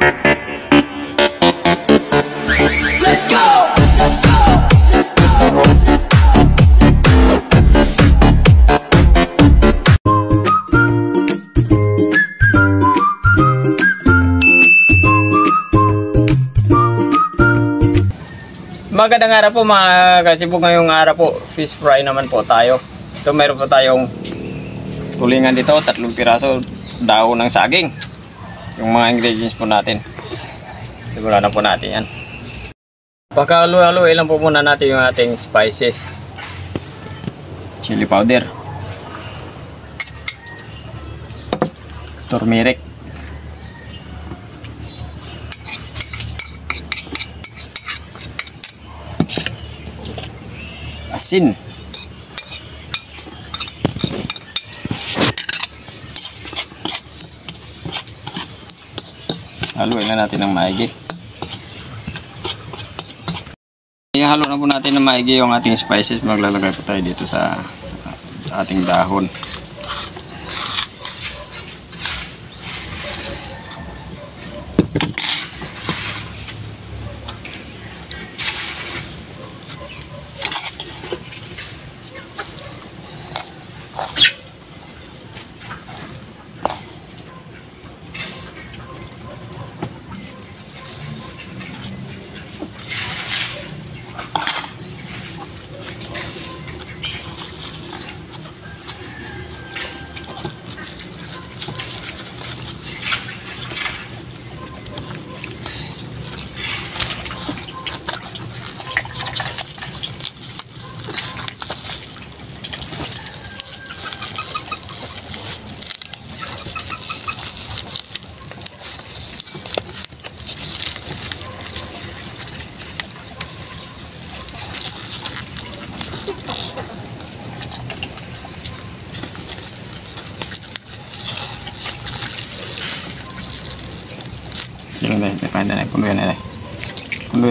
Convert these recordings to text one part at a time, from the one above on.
Let's go! Let's go! Let's go! Magandang araw po mga kasibog. Ngayong araw po, fish fry naman po tayo. Ito meron po tayong tulingan dito, 3 piraso, daon ng saging. Yung mga ingredients po natin. Siguro na po natin yan. Pagkahalu-haluin lang po muna natin yung ating spices. Chili powder. Turmeric. Asin. Haluin na natin ng maigi. Ihalo na po natin ng maigi yung ating spices. Maglalagay po tayo dito sa ating dahon. Yan na, depende na, punuin na. Punuin.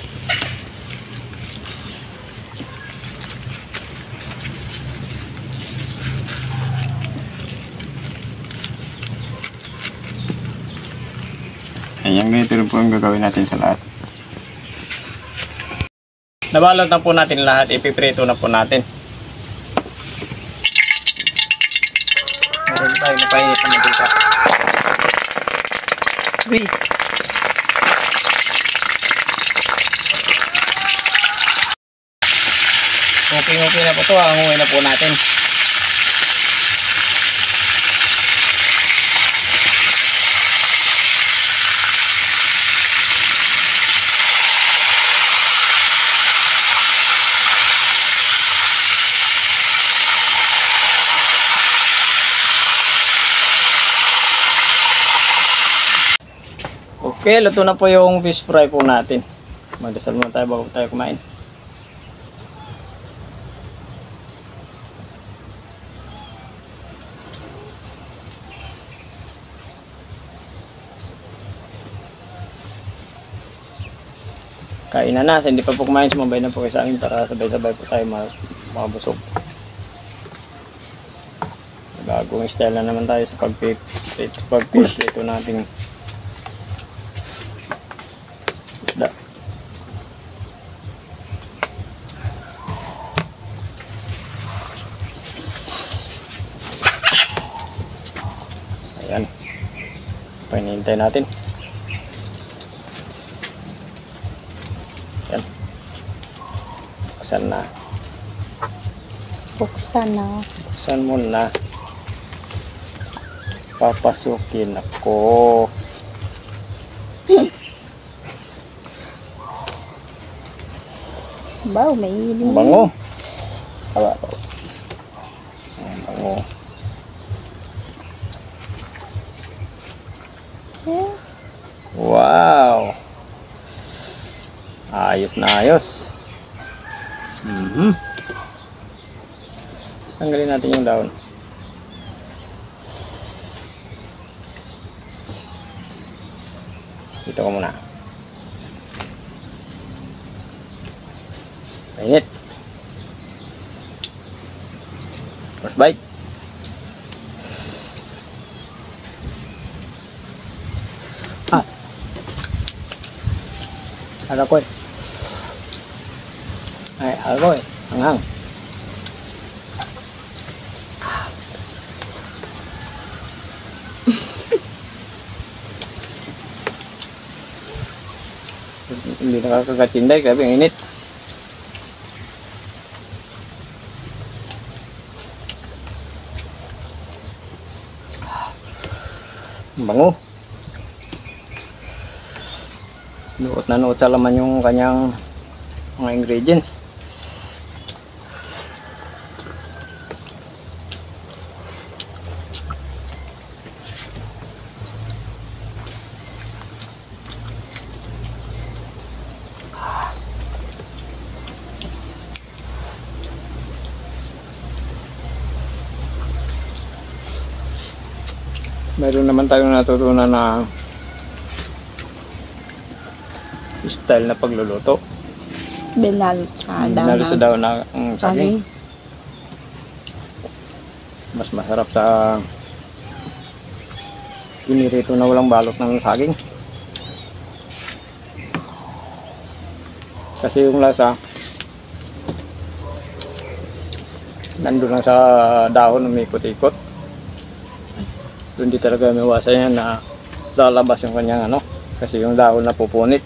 Ayan, ganito rin po yung gagawin natin sa lahat. Nabalot na po natin lahat, ipiprito na po natin. Meron tayo, napainit na matika. Uy! Okay na po ito, hanguin na po natin. Okay, luto na po yung fish fry po natin. Magdasal muna tayo bago tayo kumain. Kainan na, hindi pa po kumain, sumabay na po kayo sa amin para sabay-sabay po tayo mabusog. Bagong style na naman tayo sa pagpiprito nating isda. Ayan, pahinihintay natin. Yan. Buksan na. Buksan na. Buksan mo na. Papasukin ako. Wow, may hiling. Bango. Bango. Bango. Wow. Ayos na ayos. Tanggalin natin yung daon. Dito ko muna. Mainit. First bite. Harakoy. Ay, harakoy. Hanghang. Hindi nakakagatinday, grabe ang init. Bango. Nuot na nuot sa laman yung kanyang mga ingredients. Meron naman tayong natutunan na style na pagluluto. Binalot sa Lalo sa daw na saging. saging. Mas masarap sa pinirito na walang balot ng saging. Kasi yung lasa nandun lang sa dahon, umikot-ikot. Hindi talaga miwasan yan na lalabas yung kanyang ano, kasi yung dahon na pupunit.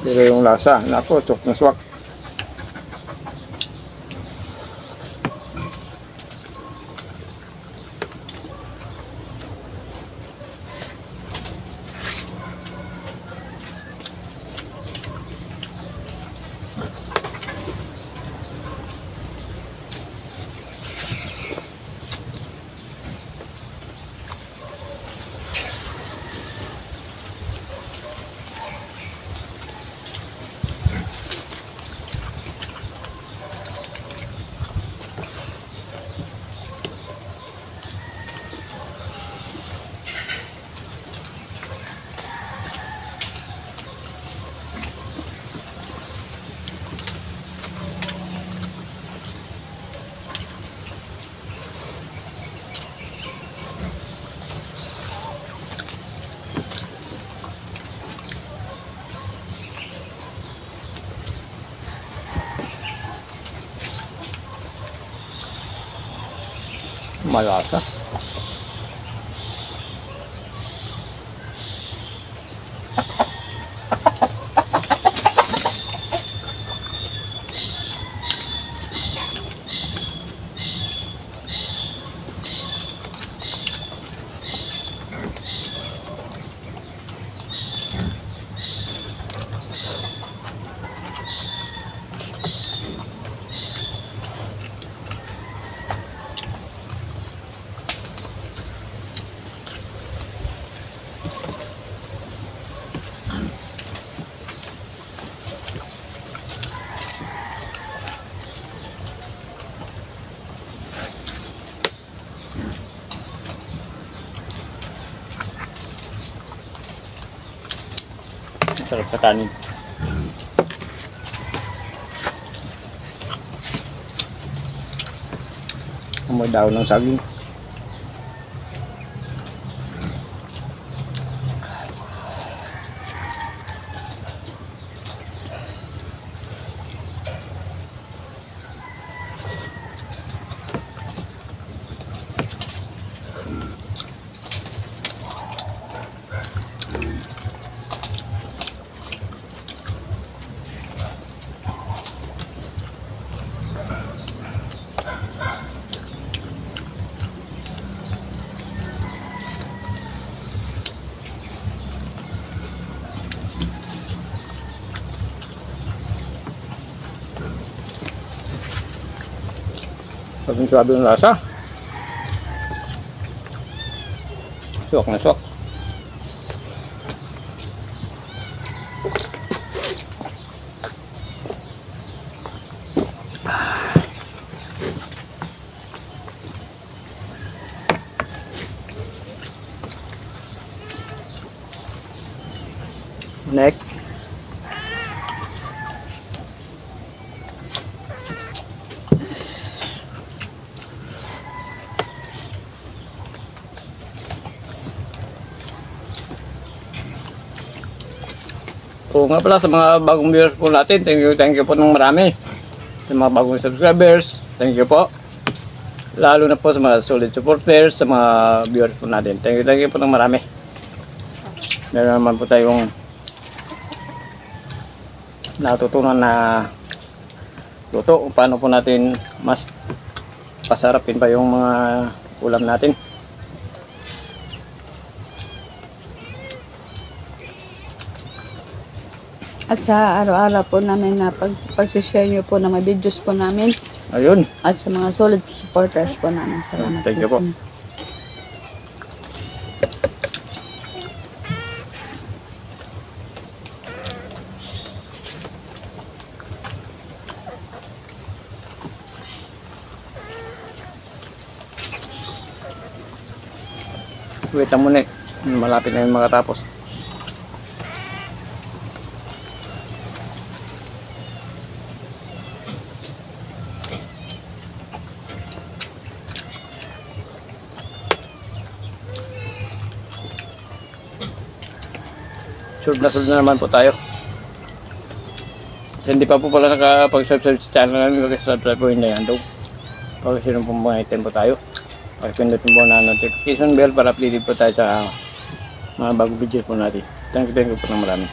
Pero yung lasa, nako, swak na swak. Malasa. Sarap sa kanin. Amoy daw ng saging. Paging swabe yung lasa. Suwak na suwak. Next. Oo nga pala, sa mga bagong viewers po natin, thank you po ng marami. Sa mga bagong subscribers, thank you po. Lalo na po sa mga solid supporters, sa mga viewers po natin. Thank you po ng marami. Meron naman po tayong natutunan na luto kung paano po natin mas pasarapin pa yung mga ulam natin. At sa araw-araw po namin na pag-share nyo po ng mga videos po namin. Ayun. At sa mga solid supporters po namin. Salamat Thank you po. Wait lang muna eh. Malapit na yung makatapos. Sunod na naman po tayo. Kasi hindi pa po pala nakapag-subscribe sa channel namin, mag-subscribe po yun na yan daw. Pag sino po mga item po tayo. Pag-pindutin po na notification bell para updated po tayo sa mga bagong videos po natin. Thank you po ng marami.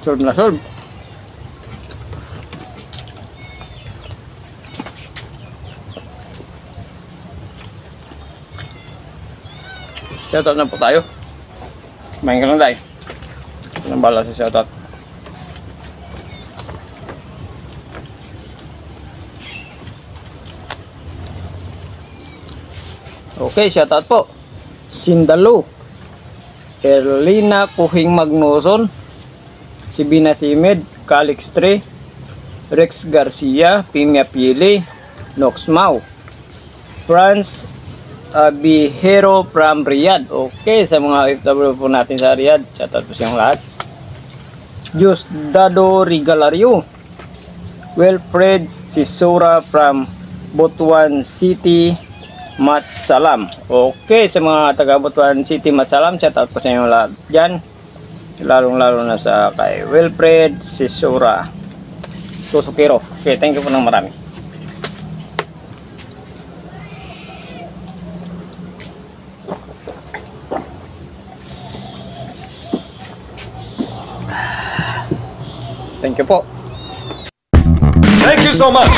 Solve na solve. Shoutout na po tayo. Kumain ka lang tayo. Anong bala sa shoutout? Okay, shoutout po. Sindalo, Erlina Kuhing Magnoson, Sibina Simed, Calix 3, Rex Garcia, Pimia Pili, Nox Mau, Franz Abihero from Riyadh. Okay, sa mga OFW po natin sa Riyadh, shoutout po siyang lahat. Jus Dado Rigalario, Wilfred Sisura from Butuan City, Matsalam. Okay, sa mga taga Butuan City, Matsalam, shoutout po sa inyo lahat dyan. Lalong-lalo na sa kay Wilfred Sisura Tusukiro. Okay, thank you po ng marami. Thank you po. Thank you so much.